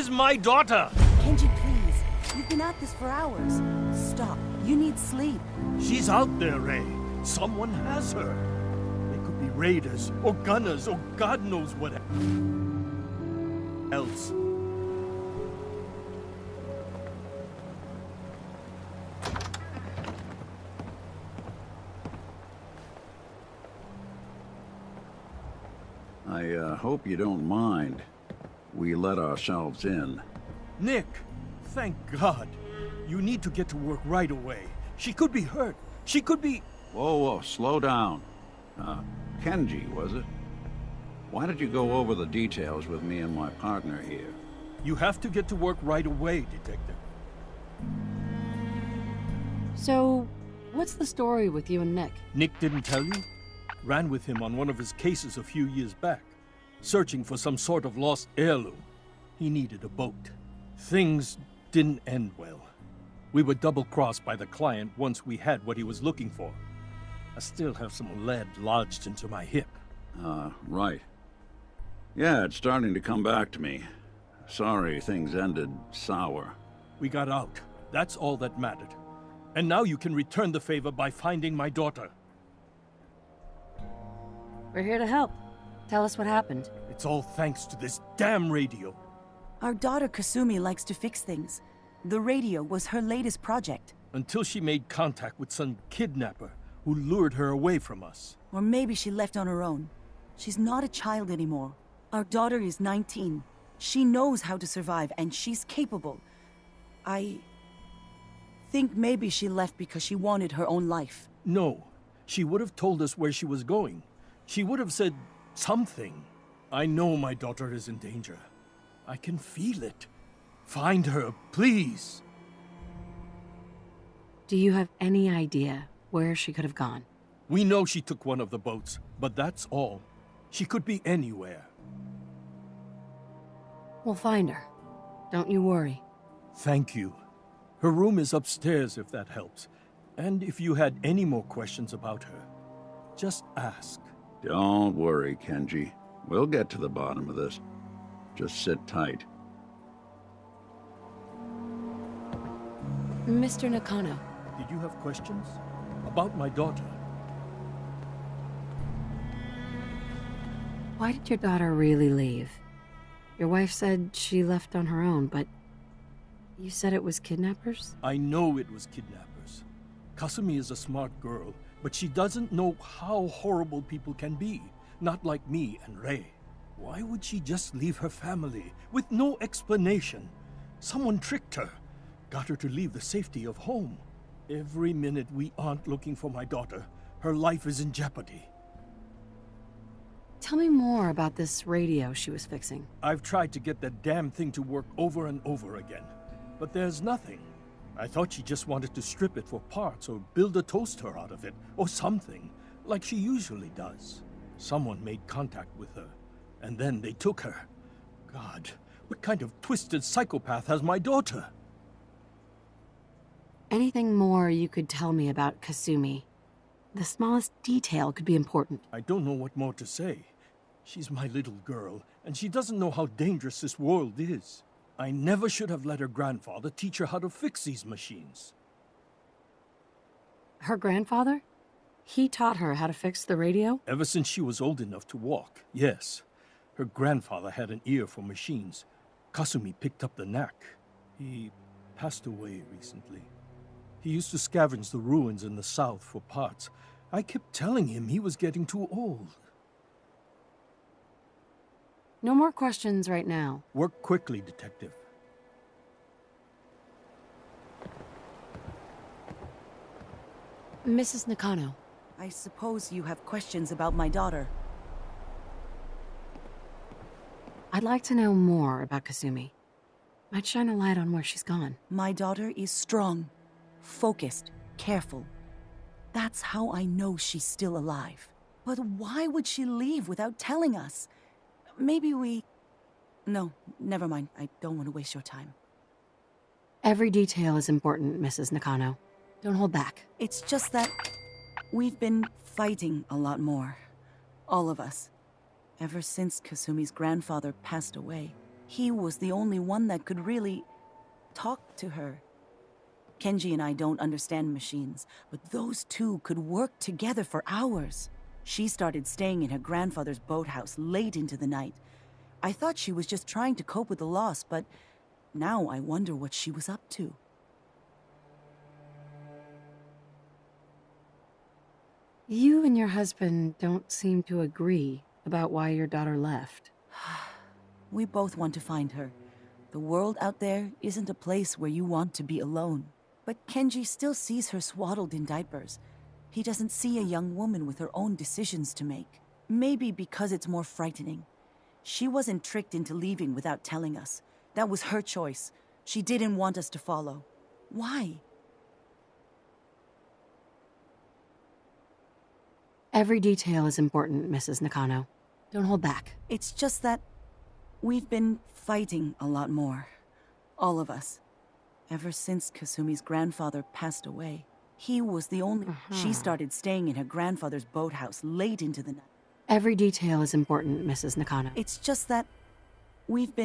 is my daughter? Kenji, please. You've been at this for hours. Stop. You need sleep. She's out there, Ray. Someone has her. They could be raiders, or gunners, or God knows what else. I hope you don't mind. We let ourselves in. Nick, thank God. You need to get to work right away. She could be hurt. She could be... Whoa, slow down. Kenji, was it? Why did you go over the details with me and my partner here? You have to get to work right away, Detective. So, what's the story with you and Nick? Nick didn't tell you? Ran with him on one of his cases a few years back, searching for some sort of lost heirloom. He needed a boat. Things didn't end well. We were double-crossed by the client once we had what he was looking for. I still have some lead lodged into my hip. Right. Yeah, it's starting to come back to me. Sorry things ended sour. We got out. That's all that mattered. And now you can return the favor by finding my daughter. We're here to help. Tell us what happened. It's all thanks to this damn radio. Our daughter Kasumi likes to fix things. The radio was her latest project. Until she made contact with some kidnapper who lured her away from us. Or maybe she left on her own. She's not a child anymore. Our daughter is 19. She knows how to survive, and she's capable. I think maybe she left because she wanted her own life. No. She would have told us where she was going. She would have said something. I know my daughter is in danger. I can feel it. Find her, please. Do you have any idea where she could have gone? We know she took one of the boats, but that's all. She could be anywhere. We'll find her. Don't you worry. Thank you. Her room is upstairs if that helps. And if you had any more questions about her, just ask. Don't worry, Kenji. We'll get to the bottom of this. Just sit tight. Mr. Nakano. Did you have questions? About my daughter? Why did your daughter really leave? Your wife said she left on her own, but you said it was kidnappers? I know it was kidnappers. Kasumi is a smart girl, but she doesn't know how horrible people can be. Not like me and Ray. Why would she just leave her family with no explanation? Someone tricked her. Got her to leave the safety of home. Every minute we aren't looking for my daughter, her life is in jeopardy. Tell me more about this radio she was fixing. I've tried to get that damn thing to work over and over again, but there's nothing. I thought she just wanted to strip it for parts or build a toaster out of it, or something, like she usually does. Someone made contact with her, and then they took her. God, what kind of twisted psychopath has my daughter? Anything more you could tell me about Kasumi? The smallest detail could be important. I don't know what more to say. She's my little girl, and she doesn't know how dangerous this world is. I never should have let her grandfather teach her how to fix these machines. Her grandfather? He taught her how to fix the radio? Ever since she was old enough to walk, yes. Her grandfather had an ear for machines. Kasumi picked up the knack. He passed away recently. He used to scavenge the ruins in the south for parts. I kept telling him he was getting too old. No more questions right now. Work quickly, Detective. Mrs. Nakano. I suppose you have questions about my daughter. I'd like to know more about Kasumi. Might shine a light on where she's gone. My daughter is strong, focused, careful. That's how I know she's still alive. But why would she leave without telling us? Maybe we... No, never mind. I don't want to waste your time. Every detail is important, Mrs. Nakano. Don't hold back. It's just that we've been fighting a lot more. All of us. Ever since Kasumi's grandfather passed away. He was the only one that could really talk to her. Kenji and I don't understand machines, but those two could work together for hours. She started staying in her grandfather's boathouse late into the night. I thought she was just trying to cope with the loss, but now I wonder what she was up to. You and your husband don't seem to agree about why your daughter left. We both want to find her. The world out there isn't a place where you want to be alone. But Kenji still sees her swaddled in diapers. He doesn't see a young woman with her own decisions to make. Maybe because it's more frightening. She wasn't tricked into leaving without telling us. That was her choice. She didn't want us to follow. Why? Every detail is important, Mrs. Nakano. Don't hold back. It's just that we've been fighting a lot more. All of us. Ever since Kasumi's grandfather passed away. He was the only... She started staying in her grandfather's boathouse late into the night. Every detail is important, Mrs. Nakano. It's just that we've been...